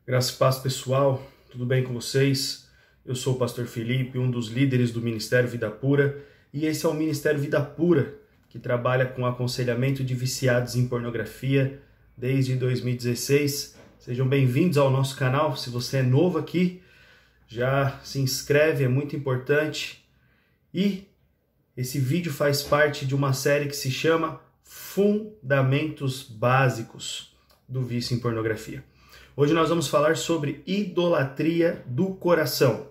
Graça e paz, pessoal, tudo bem com vocês? Eu sou o pastor Felipe, um dos líderes do Ministério Vida Pura, e esse é o Ministério Vida Pura, que trabalha com aconselhamento de viciados em pornografia desde 2016. Sejam bem-vindos ao nosso canal. Se você é novo aqui, já se inscreve, é muito importante. E esse vídeo faz parte de uma série que se chama Fundamentos Básicos do Vício em Pornografia. Hoje nós vamos falar sobre idolatria do coração.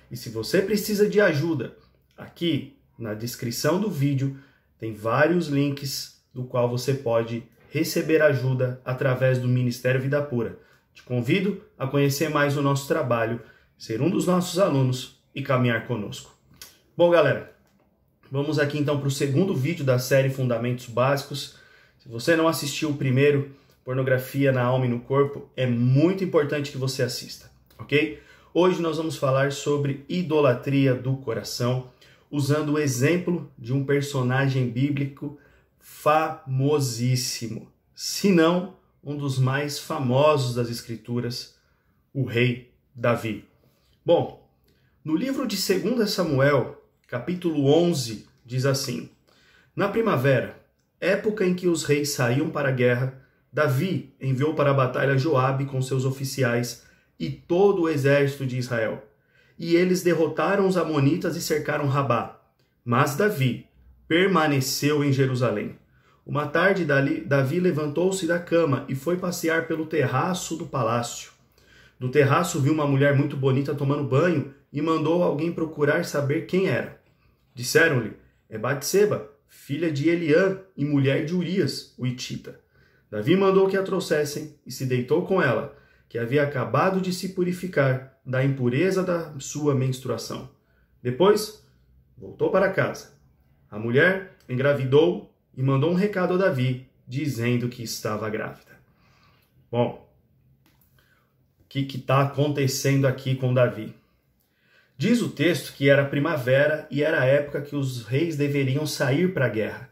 E se você precisa de ajuda, aqui na descrição do vídeo tem vários links do qual você pode receber ajuda através do Ministério Vida Pura. Te convido a conhecer mais o nosso trabalho, ser um dos nossos alunos e caminhar conosco. Bom, galera, vamos aqui então para o segundo vídeo da série Fundamentos Básicos. Se você não assistiu o primeiro, Pornografia na Alma e no Corpo, é muito importante que você assista, ok? Hoje nós vamos falar sobre idolatria do coração, usando o exemplo de um personagem bíblico famosíssimo, se não um dos mais famosos das Escrituras, o rei Davi. Bom, no livro de 2 Samuel, capítulo 11, diz assim: Na primavera, época em que os reis saíam para a guerra, Davi enviou para a batalha Joabe com seus oficiais e todo o exército de Israel. E eles derrotaram os amonitas e cercaram Rabá. Mas Davi permaneceu em Jerusalém. Uma tarde, Davi levantou-se da cama e foi passear pelo terraço do palácio. No terraço viu uma mulher muito bonita tomando banho e mandou alguém procurar saber quem era. Disseram-lhe: é Batseba, filha de Eliã e mulher de Urias, o hitita. Davi mandou que a trouxessem e se deitou com ela, que havia acabado de se purificar da impureza da sua menstruação. Depois, voltou para casa. A mulher engravidou e mandou um recado a Davi, dizendo que estava grávida. Bom, o que está acontecendo aqui com Davi? Diz o texto que era primavera e era a época que os reis deveriam sair para a guerra.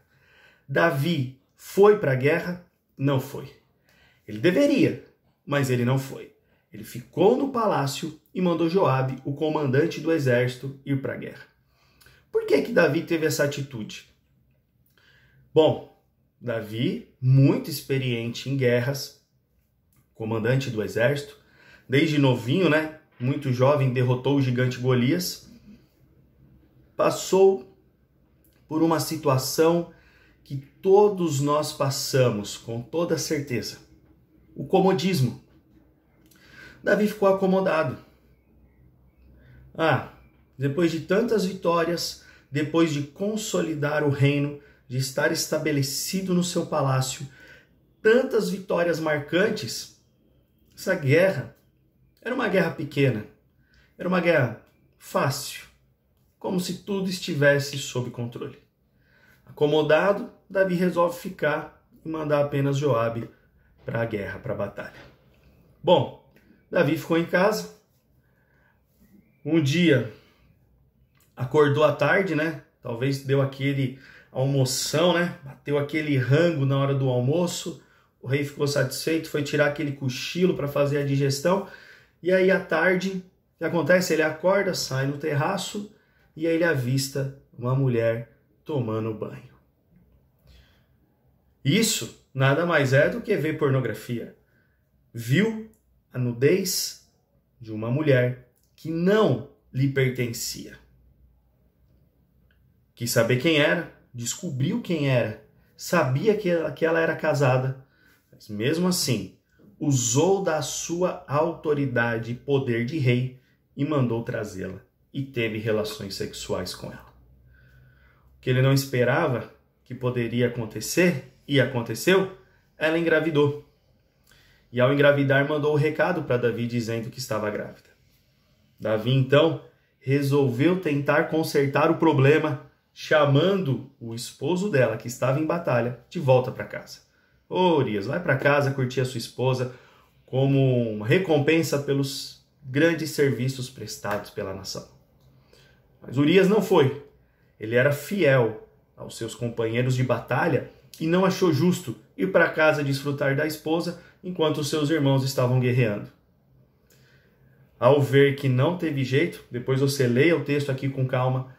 Davi foi para a guerra? Não foi. Ele deveria, mas ele não foi. Ele ficou no palácio e mandou Joabe, o comandante do exército, ir para a guerra. Por que Davi teve essa atitude? Bom, Davi, muito experiente em guerras, comandante do exército, desde novinho, muito jovem, derrotou o gigante Golias, passou por uma situação que todos nós passamos, com toda certeza. O comodismo. Davi ficou acomodado. Depois de tantas vitórias, depois de consolidar o reino, de estar estabelecido no seu palácio, tantas vitórias marcantes, essa guerra era uma guerra pequena, era uma guerra fácil, como se tudo estivesse sob controle. Acomodado, Davi resolve ficar e mandar apenas Joabe para a guerra, para a batalha. Bom, Davi ficou em casa. Um dia, acordou à tarde, Talvez deu aquele almoção, Bateu aquele rango na hora do almoço. O rei ficou satisfeito, foi tirar aquele cochilo para fazer a digestão. E aí, à tarde, o que acontece? Ele acorda, sai no terraço e aí ele avista uma mulher tomando banho. Isso nada mais é do que ver pornografia. Viu a nudez de uma mulher que não lhe pertencia. Quis saber quem era, descobriu quem era, sabia que ela era casada, mas mesmo assim usou da sua autoridade e poder de rei e mandou trazê-la e teve relações sexuais com ela. O que ele não esperava que poderia acontecer, e aconteceu, ela engravidou. E ao engravidar, mandou o recado para Davi dizendo que estava grávida. Davi, então, resolveu tentar consertar o problema, chamando o esposo dela, que estava em batalha, de volta para casa. Urias, vai para casa curtir a sua esposa como uma recompensa pelos grandes serviços prestados pela nação. Mas Urias não foi. Ele era fiel aos seus companheiros de batalha e não achou justo ir para casa desfrutar da esposa enquanto os seus irmãos estavam guerreando. ao ver que não teve jeito, depois você leia o texto aqui com calma,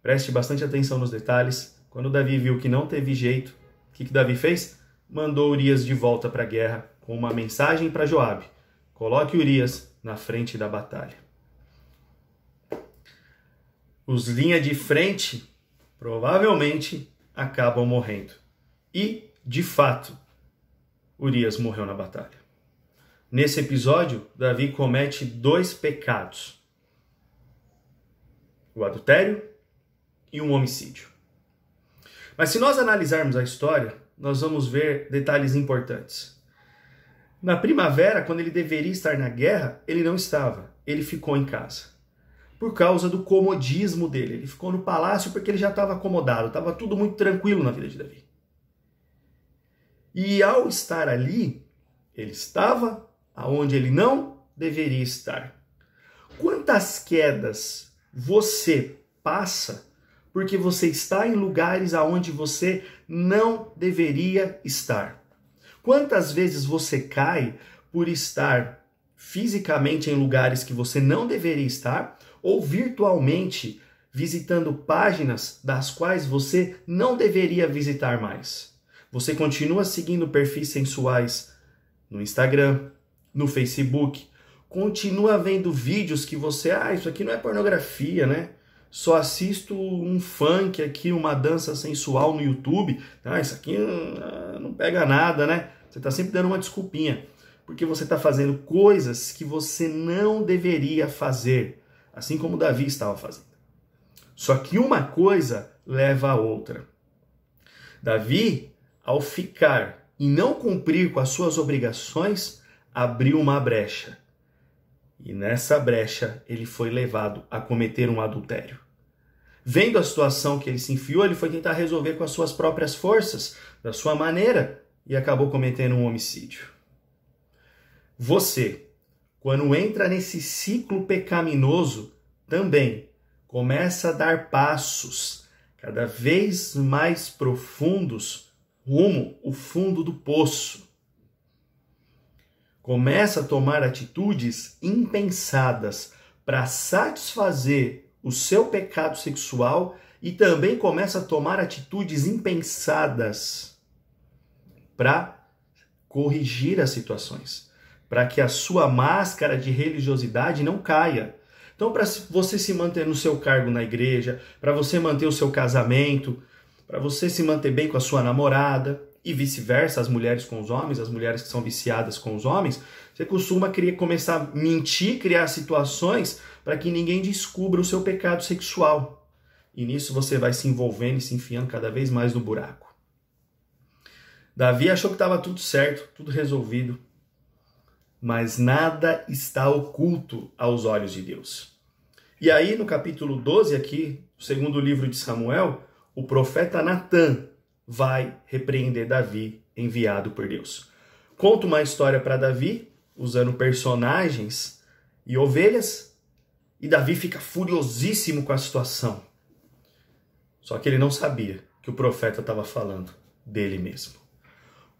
preste bastante atenção nos detalhes. Quando Davi viu que não teve jeito, o que Davi fez? Mandou Urias de volta para a guerra com uma mensagem para Joabe: coloque Urias na frente da batalha. Os linha de frente provavelmente acabam morrendo. E, de fato, Urias morreu na batalha. Nesse episódio, Davi comete 2 pecados: o adultério e um homicídio. Mas se nós analisarmos a história, nós vamos ver detalhes importantes. Na primavera, quando ele deveria estar na guerra, ele não estava. Ele ficou em casa. Por causa do comodismo dele. Ele ficou no palácio porque ele já estava acomodado. Estava tudo muito tranquilo na vida de Davi. E ao estar ali, ele estava aonde ele não deveria estar. Quantas quedas você passa porque você está em lugares aonde você não deveria estar? Quantas vezes você cai por estar fisicamente em lugares que você não deveria estar ou virtualmente visitando páginas das quais você não deveria visitar mais? Você continua seguindo perfis sensuais no Instagram, no Facebook, continua vendo vídeos que você, isso aqui não é pornografia, né? Só assisto um funk aqui, uma dança sensual no YouTube. Isso aqui não pega nada, né? Você está sempre dando uma desculpinha, porque você está fazendo coisas que você não deveria fazer, assim como Davi estava fazendo. Só que uma coisa leva a outra. Davi, ao ficar e não cumprir com as suas obrigações, abriu uma brecha. E nessa brecha ele foi levado a cometer um adultério. Vendo a situação que ele se enfiou, ele foi tentar resolver com as suas próprias forças, da sua maneira, e acabou cometendo um homicídio. Você, quando entra nesse ciclo pecaminoso, também começa a dar passos cada vez mais profundos rumo ao fundo do poço. Começa a tomar atitudes impensadas para satisfazer o seu pecado sexual e também começa a tomar atitudes impensadas para corrigir as situações, para que a sua máscara de religiosidade não caia. Então, para você se manter no seu cargo na igreja, para você manter o seu casamento, para você se manter bem com a sua namorada e vice-versa, as mulheres com os homens, as mulheres que são viciadas com os homens, você costuma começar a mentir, criar situações para que ninguém descubra o seu pecado sexual. E nisso você vai se envolvendo e se enfiando cada vez mais no buraco. Davi achou que estava tudo certo, tudo resolvido, mas nada está oculto aos olhos de Deus. E aí, no capítulo 12 aqui, o segundo livro de Samuel, o profeta Natã vai repreender Davi, enviado por Deus. Conta uma história para Davi, usando personagens e ovelhas, e Davi fica furiosíssimo com a situação. Só que ele não sabia que o profeta estava falando dele mesmo.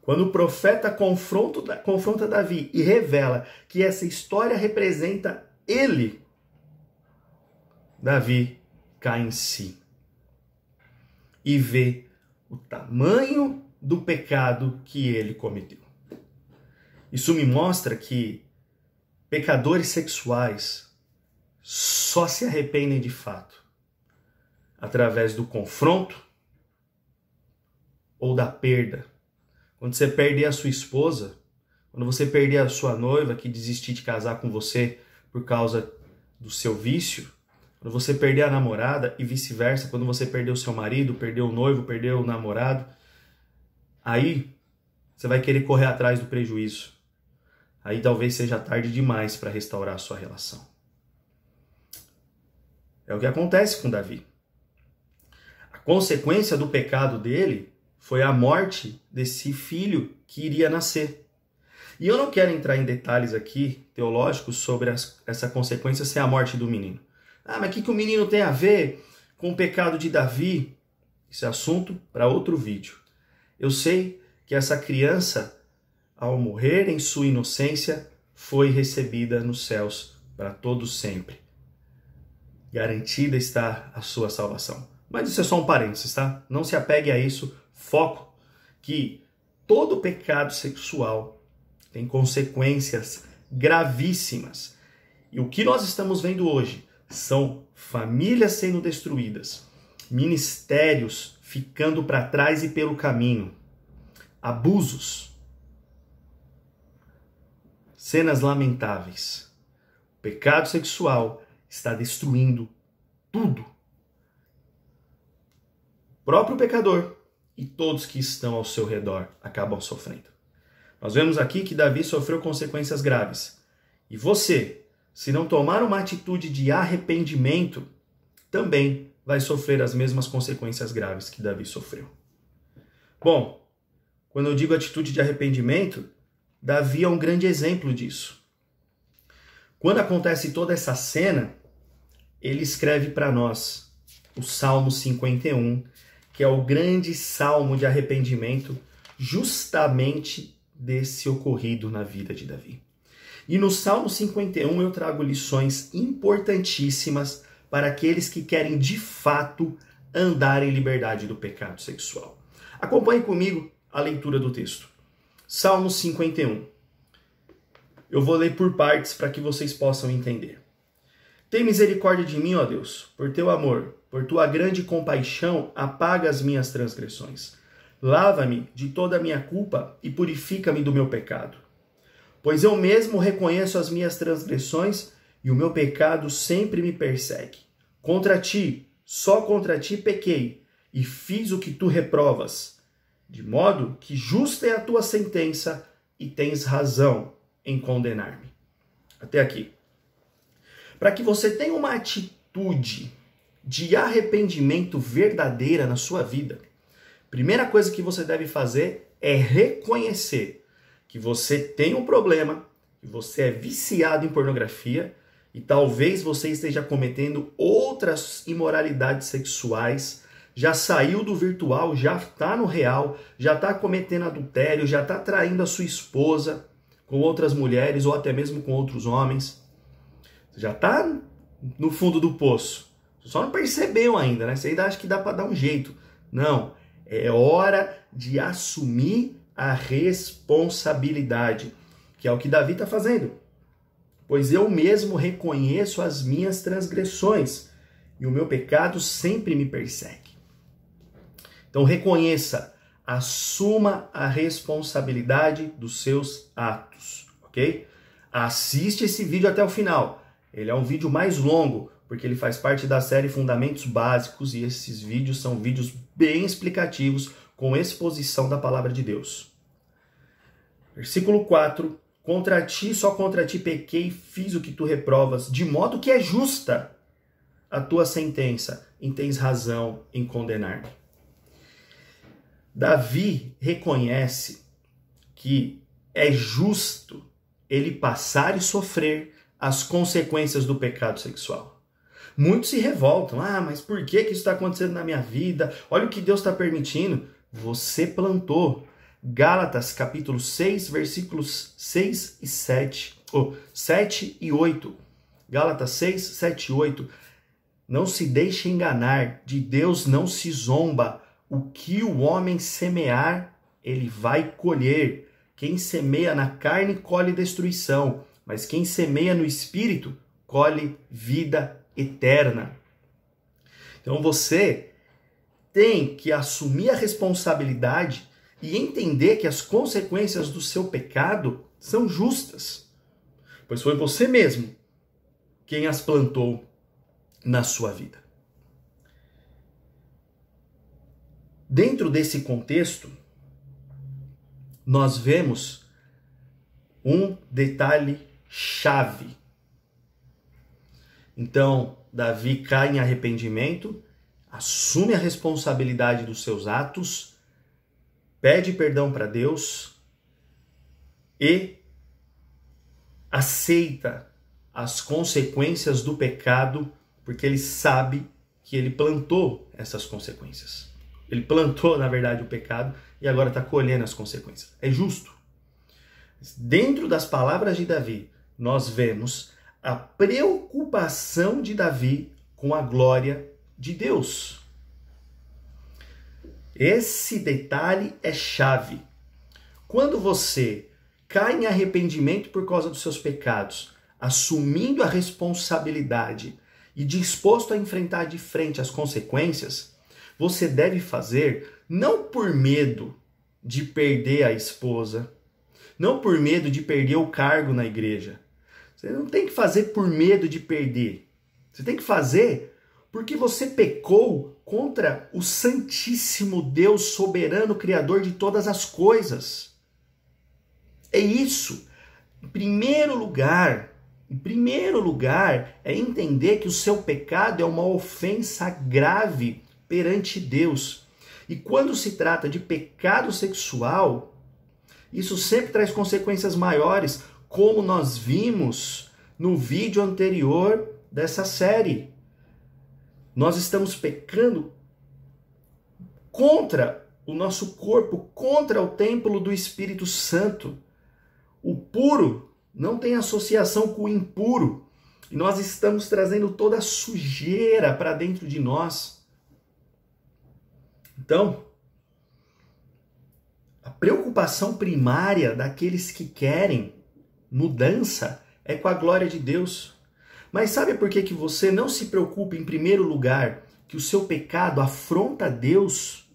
Quando o profeta confronta Davi e revela que essa história representa ele, Davi cai em si e vê o tamanho do pecado que ele cometeu. Isso me mostra que pecadores sexuais só se arrependem de fato através do confronto ou da perda. Quando você perder a sua esposa, quando você perder a sua noiva que desistir de casar com você por causa do seu vício, quando você perder a namorada e vice-versa, quando você perder o seu marido, perder o noivo, perder o namorado, aí você vai querer correr atrás do prejuízo. Aí talvez seja tarde demais para restaurar a sua relação. É o que acontece com Davi. A consequência do pecado dele foi a morte desse filho que iria nascer. E eu não quero entrar em detalhes aqui, teológicos, sobre essa consequência ser a morte do menino. Mas o que o menino tem a ver com o pecado de Davi? Isso é assunto para outro vídeo. Eu sei que essa criança, ao morrer em sua inocência, foi recebida nos céus para todos sempre. Garantida está a sua salvação. Mas isso é só um parênteses, tá? Não se apegue a isso. Foco que todo pecado sexual tem consequências gravíssimas. E o que nós estamos vendo hoje são famílias sendo destruídas, ministérios ficando para trás e pelo caminho, abusos, cenas lamentáveis. O pecado sexual está destruindo tudo. O próprio pecador e todos que estão ao seu redor acabam sofrendo. Nós vemos aqui que Davi sofreu consequências graves. E você, se não tomar uma atitude de arrependimento, também vai sofrer as mesmas consequências graves que Davi sofreu. Bom, quando eu digo atitude de arrependimento, Davi é um grande exemplo disso. Quando acontece toda essa cena, ele escreve para nós o Salmo 51, que é o grande salmo de arrependimento, justamente desse ocorrido na vida de Davi. E no Salmo 51 eu trago lições importantíssimas para aqueles que querem de fato andar em liberdade do pecado sexual. Acompanhe comigo a leitura do texto. Salmo 51. Eu vou ler por partes para que vocês possam entender. Tem misericórdia de mim, ó Deus, por teu amor, por tua grande compaixão, apaga as minhas transgressões. Lava-me de toda a minha culpa e purifica-me do meu pecado. Pois eu mesmo reconheço as minhas transgressões e o meu pecado sempre me persegue. Contra ti, só contra ti pequei e fiz o que tu reprovas, de modo que justa é a tua sentença e tens razão em condenar-me. Até aqui. Para que você tenha uma atitude de arrependimento verdadeira na sua vida, primeira coisa que você deve fazer é reconhecer que você tem um problema, que você é viciado em pornografia e talvez você esteja cometendo outras imoralidades sexuais, já saiu do virtual, já está no real, já está cometendo adultério, já está traindo a sua esposa com outras mulheres ou até mesmo com outros homens. Você já está no fundo do poço. Você só não percebeu ainda, né? Você ainda acha que dá para dar um jeito. Não, é hora de assumir a responsabilidade, que é o que Davi está fazendo. Pois eu mesmo reconheço as minhas transgressões e o meu pecado sempre me persegue. Então reconheça, assuma a responsabilidade dos seus atos, ok? Assiste esse vídeo até o final. Ele é um vídeo mais longo, porque ele faz parte da série Fundamentos Básicos e esses vídeos são vídeos bem explicativos com exposição da palavra de Deus. Versículo 4. Contra ti, só contra ti pequei, fiz o que tu reprovas, de modo que é justa a tua sentença, e tens razão em condenar-me. Davi reconhece que é justo ele passar e sofrer as consequências do pecado sexual. Muitos se revoltam. Mas por que isso está acontecendo na minha vida? Olha o que Deus está permitindo. Você plantou. Gálatas, capítulo 6, versículos 6 e 7. 7 e 8. Gálatas 6, 7 e 8. Não se deixe enganar, de Deus não se zomba. O que o homem semear, ele vai colher. Quem semeia na carne, colhe destruição. Mas quem semeia no Espírito, colhe vida eterna. Então você tem que assumir a responsabilidade e entender que as consequências do seu pecado são justas. Pois foi você mesmo quem as plantou na sua vida. Dentro desse contexto, nós vemos um detalhe chave. Então, Davi cai em arrependimento, assume a responsabilidade dos seus atos, pede perdão para Deus e aceita as consequências do pecado, porque ele sabe que ele plantou essas consequências. Ele plantou, na verdade, o pecado e agora está colhendo as consequências. É justo. Dentro das palavras de Davi, nós vemos a preocupação de Davi com a glória de Deus. Esse detalhe é chave. Quando você cai em arrependimento por causa dos seus pecados, assumindo a responsabilidade e disposto a enfrentar de frente as consequências, você deve fazer não por medo de perder a esposa, não por medo de perder o cargo na igreja. Você não tem que fazer por medo de perder. Você tem que fazer porque você pecou contra o Santíssimo Deus soberano, Criador de todas as coisas. É isso. Em primeiro lugar, é entender que o seu pecado é uma ofensa grave perante Deus. E quando se trata de pecado sexual, isso sempre traz consequências maiores, como nós vimos no vídeo anterior dessa série. Nós estamos pecando contra o nosso corpo, contra o templo do Espírito Santo. O puro não tem associação com o impuro. E nós estamos trazendo toda a sujeira para dentro de nós. Então, a preocupação primária daqueles que querem mudança é com a glória de Deus. Mas sabe por que você não se preocupa em primeiro lugar que o seu pecado afronta Deus?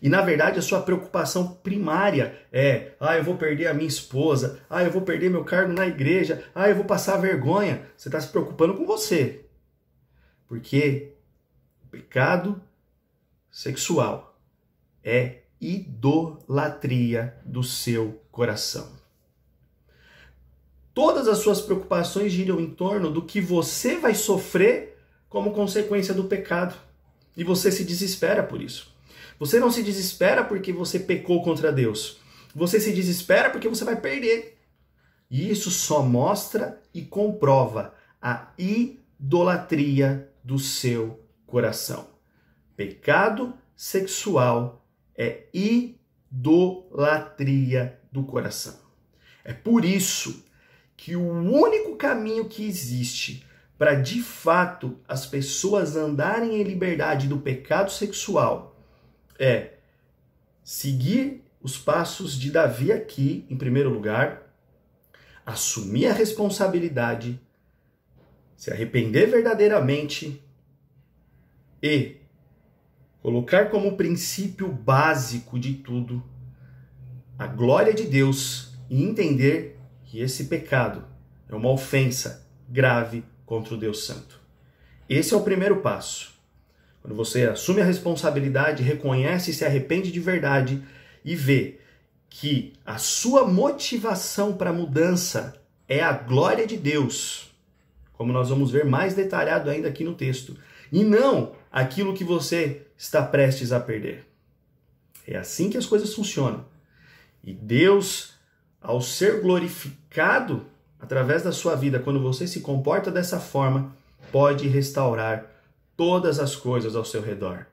E na verdade a sua preocupação primária é: eu vou perder a minha esposa, eu vou perder meu cargo na igreja, eu vou passar vergonha. Você está se preocupando com você. Porque o pecado sexual é idolatria do seu coração. Todas as suas preocupações giram em torno do que você vai sofrer como consequência do pecado. E você se desespera por isso. Você não se desespera porque você pecou contra Deus. Você se desespera porque você vai perder. E isso só mostra e comprova a idolatria do seu coração. Pecado sexual é idolatria do coração. É por isso que o único caminho que existe para de fato as pessoas andarem em liberdade do pecado sexual é seguir os passos de Davi aqui, em primeiro lugar, assumir a responsabilidade, se arrepender verdadeiramente e colocar como princípio básico de tudo a glória de Deus e entender que esse pecado é uma ofensa grave contra o Deus Santo. Esse é o primeiro passo. Quando você assume a responsabilidade, reconhece e se arrepende de verdade e vê que a sua motivação para a mudança é a glória de Deus, como nós vamos ver mais detalhado ainda aqui no texto, e não aquilo que você está prestes a perder. É assim que as coisas funcionam. E Deus, ao ser glorificado através da sua vida, quando você se comporta dessa forma, pode restaurar todas as coisas ao seu redor.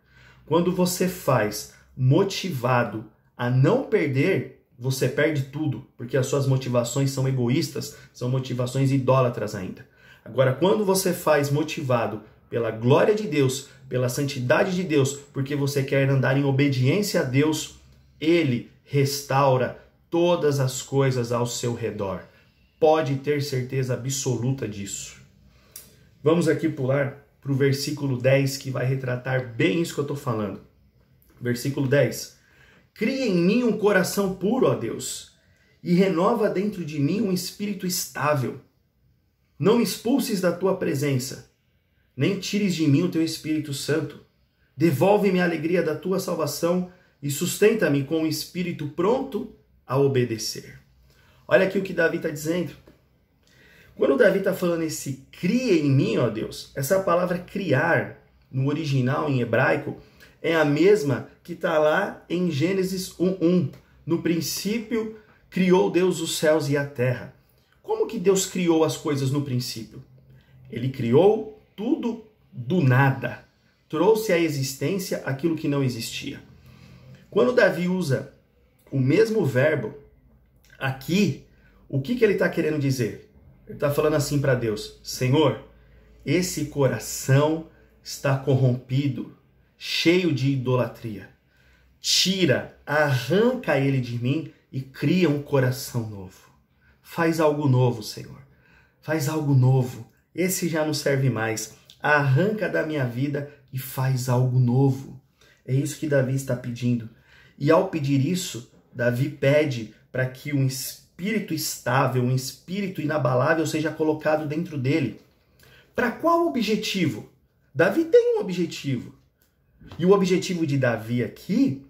Quando você faz motivado a não perder, você perde tudo, porque as suas motivações são egoístas, são motivações idólatras ainda. Agora, quando você faz motivado pela glória de Deus, pela santidade de Deus, porque você quer andar em obediência a Deus, Ele restaura todas as coisas ao seu redor. Pode ter certeza absoluta disso. Vamos aqui pular para o versículo 10, que vai retratar bem isso que eu estou falando. Versículo 10. Cria em mim um coração puro, ó Deus, e renova dentro de mim um espírito estável. Não me expulses da tua presença, nem tires de mim o teu Espírito Santo. Devolve-me a alegria da tua salvação e sustenta-me com um espírito pronto a obedecer. Olha aqui o que Davi está dizendo. Quando Davi está falando esse cria em mim, ó Deus, essa palavra criar, no original em hebraico, é a mesma que está lá em Gênesis 1:1. No princípio, criou Deus os céus e a terra. Como que Deus criou as coisas no princípio? Ele criou tudo do nada. Trouxe à existência aquilo que não existia. Quando Davi usa o mesmo verbo aqui, o que ele está querendo dizer? Ele está falando assim para Deus: Senhor, esse coração está corrompido, cheio de idolatria. Tira, arranca ele de mim e cria um coração novo. Faz algo novo, Senhor. Faz algo novo. Esse já não serve mais. Arranca da minha vida e faz algo novo. É isso que Davi está pedindo. E ao pedir isso, Davi pede para que um espírito estável, um espírito inabalável seja colocado dentro dele. Para qual objetivo? Davi tem um objetivo. E o objetivo de Davi aqui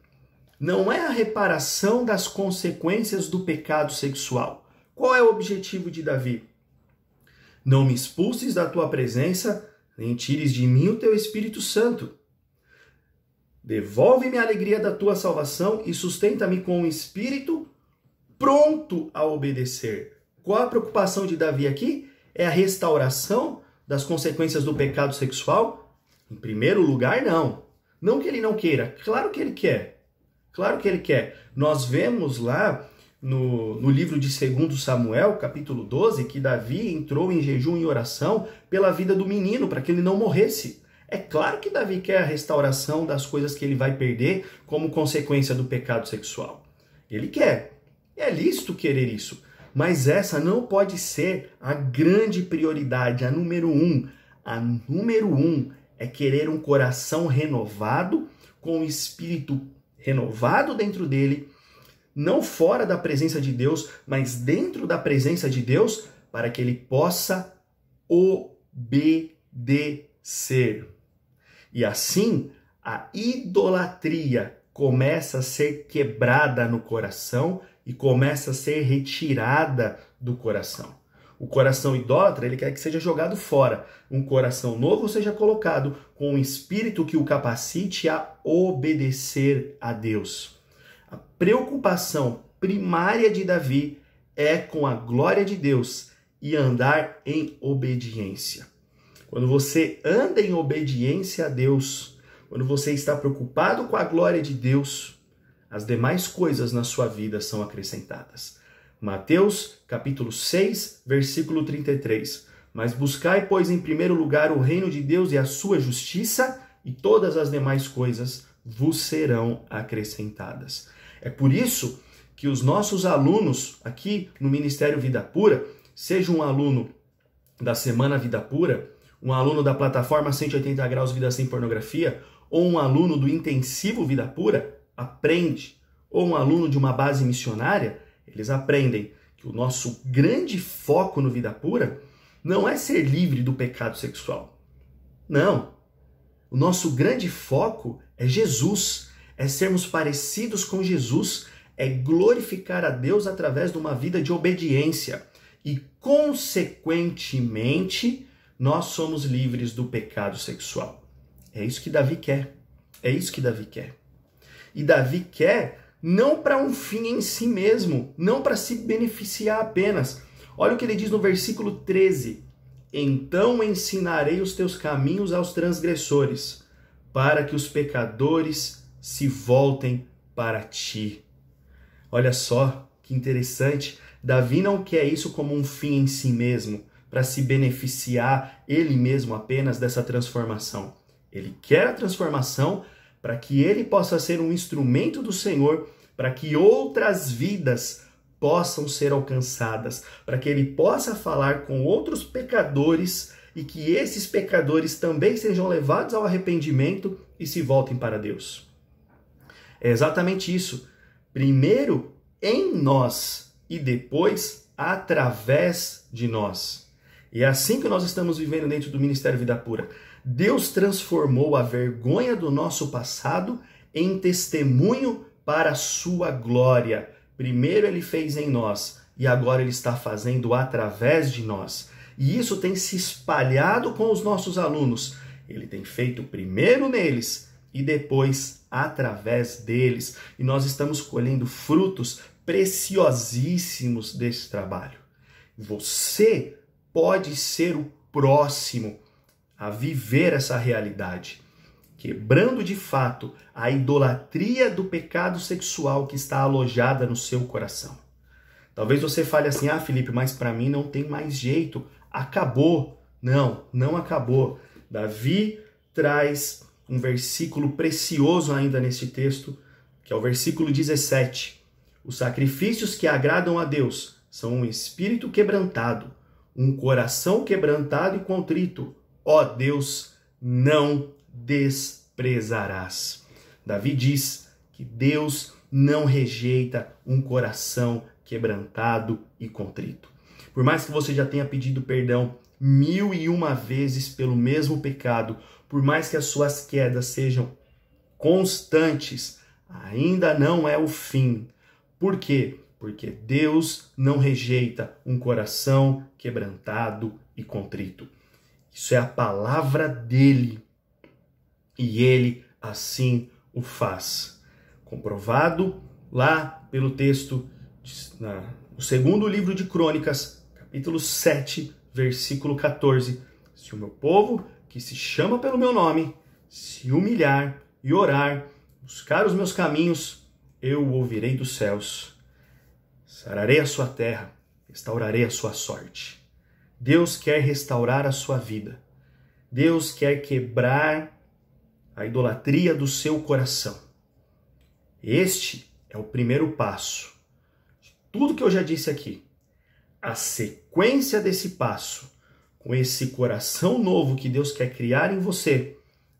não é a reparação das consequências do pecado sexual. Qual é o objetivo de Davi? Não me expulses da tua presença, nem tires de mim o teu Espírito Santo. Devolve-me a alegria da tua salvação e sustenta-me com um espírito pronto a obedecer. Qual a preocupação de Davi aqui? É a restauração das consequências do pecado sexual? Em primeiro lugar, não. Não que ele não queira, claro que ele quer. Claro que ele quer. Nós vemos lá no livro de 2 Samuel, capítulo 12, que Davi entrou em jejum e oração pela vida do menino, para que ele não morresse. É claro que Davi quer a restauração das coisas que ele vai perder como consequência do pecado sexual. Ele quer. É lícito querer isso. Mas essa não pode ser a grande prioridade, a número 1. A número 1 é querer um coração renovado, com o espírito renovado dentro dele, não fora da presença de Deus, mas dentro da presença de Deus, para que ele possa obedecer. E assim, a idolatria começa a ser quebrada no coração e começa a ser retirada do coração. O coração idólatra, ele quer que seja jogado fora. Um coração novo seja colocado com um espírito que o capacite a obedecer a Deus. A preocupação primária de Davi é com a glória de Deus e andar em obediência. Quando você anda em obediência a Deus, quando você está preocupado com a glória de Deus, as demais coisas na sua vida são acrescentadas. Mateus, capítulo 6, versículo 33. Mas buscai, pois, em primeiro lugar o reino de Deus e a sua justiça, e todas as demais coisas vos serão acrescentadas. É por isso que os nossos alunos aqui no Ministério Vida Pura, seja um aluno da Semana Vida Pura, um aluno da plataforma 180 Graus Vida Sem Pornografia, ou um aluno do Intensivo Vida Pura, aprende, ou um aluno de uma base missionária, eles aprendem que o nosso grande foco no Vida Pura não é ser livre do pecado sexual. Não. O nosso grande foco é Jesus, é sermos parecidos com Jesus, é glorificar a Deus através de uma vida de obediência. E, consequentemente, nós somos livres do pecado sexual. É isso que Davi quer. É isso que Davi quer. E Davi quer não para um fim em si mesmo, não para se beneficiar apenas. Olha o que ele diz no versículo 13. Então ensinarei os teus caminhos aos transgressores, para que os pecadores se voltem para ti. Olha só que interessante. Davi não quer isso como um fim em si mesmo, para se beneficiar ele mesmo apenas dessa transformação. Ele quer a transformação para que ele possa ser um instrumento do Senhor, para que outras vidas possam ser alcançadas, para que ele possa falar com outros pecadores e que esses pecadores também sejam levados ao arrependimento e se voltem para Deus. É exatamente isso. Primeiro em nós e depois através de nós. E é assim que nós estamos vivendo dentro do Ministério Vida Pura. Deus transformou a vergonha do nosso passado em testemunho para a sua glória. Primeiro ele fez em nós e agora ele está fazendo através de nós. E isso tem se espalhado com os nossos alunos. Ele tem feito primeiro neles e depois através deles. E nós estamos colhendo frutos preciosíssimos desse trabalho. Você pode ser o próximo a viver essa realidade, quebrando de fato a idolatria do pecado sexual que está alojada no seu coração. Talvez você fale assim, Felipe, mas para mim não tem mais jeito, acabou. Não, não acabou. Davi traz um versículo precioso ainda neste texto, que é o versículo 17. Os sacrifícios que agradam a Deus são um espírito quebrantado, um coração quebrantado e contrito. Ó Deus, não desprezarás. Davi diz que Deus não rejeita um coração quebrantado e contrito. Por mais que você já tenha pedido perdão 1001 vezes pelo mesmo pecado, por mais que as suas quedas sejam constantes, ainda não é o fim. Por quê? Porque Deus não rejeita um coração quebrantado e contrito. Isso é a palavra dele. E ele assim o faz. Comprovado lá pelo texto, no segundo livro de Crônicas, capítulo 7, versículo 14. Se o meu povo, que se chama pelo meu nome, se humilhar e orar, buscar os meus caminhos, eu o ouvirei dos céus. Sararei a sua terra, restaurarei a sua sorte. Deus quer restaurar a sua vida. Deus quer quebrar a idolatria do seu coração. Este é o primeiro passo. Tudo que eu já disse aqui. A sequência desse passo, com esse coração novo que Deus quer criar em você,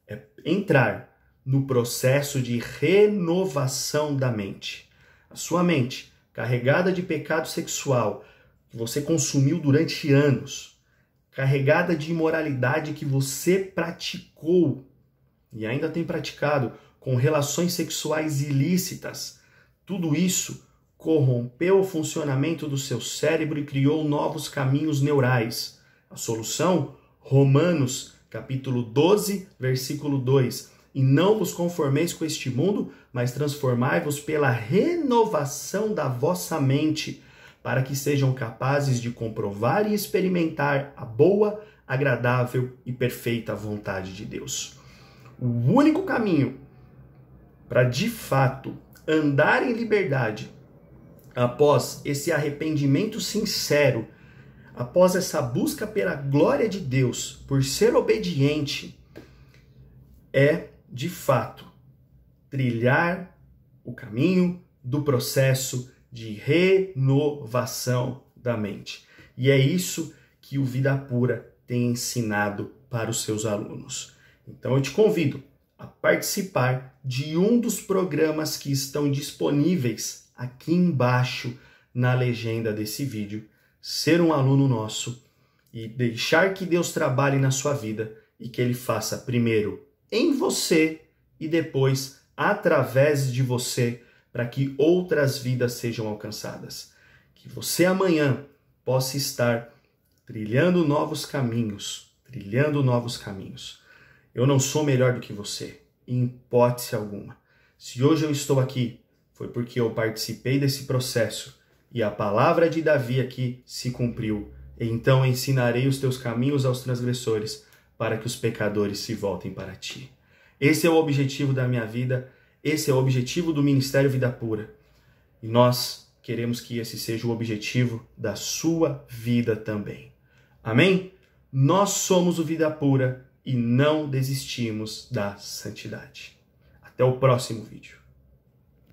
é entrar no processo de renovação da mente. A sua mente, carregada de pecado sexual, que você consumiu durante anos, carregada de imoralidade que você praticou e ainda tem praticado com relações sexuais ilícitas, tudo isso corrompeu o funcionamento do seu cérebro e criou novos caminhos neurais. A solução? Romanos, capítulo 12, versículo 2. E não vos conformeis com este mundo, mas transformai-vos pela renovação da vossa mente, para que sejam capazes de comprovar e experimentar a boa, agradável e perfeita vontade de Deus. O único caminho para, de fato, andar em liberdade, após esse arrependimento sincero, após essa busca pela glória de Deus, por ser obediente, é, de fato, trilhar o caminho do processo de renovação da mente. E é isso que o Vida Pura tem ensinado para os seus alunos. Então eu te convido a participar de um dos programas que estão disponíveis aqui embaixo na legenda desse vídeo, ser um aluno nosso e deixar que Deus trabalhe na sua vida e que Ele faça primeiro em você e depois através de você, para que outras vidas sejam alcançadas. Que você amanhã possa estar trilhando novos caminhos, Eu não sou melhor do que você, em hipótese alguma. Se hoje eu estou aqui, foi porque eu participei desse processo e a palavra de Davi aqui se cumpriu. Então ensinarei os teus caminhos aos transgressores, para que os pecadores se voltem para ti. Esse é o objetivo da minha vida, esse é o objetivo do Ministério Vida Pura. E nós queremos que esse seja o objetivo da sua vida também. Amém? Nós somos o Vida Pura e não desistimos da santidade. Até o próximo vídeo.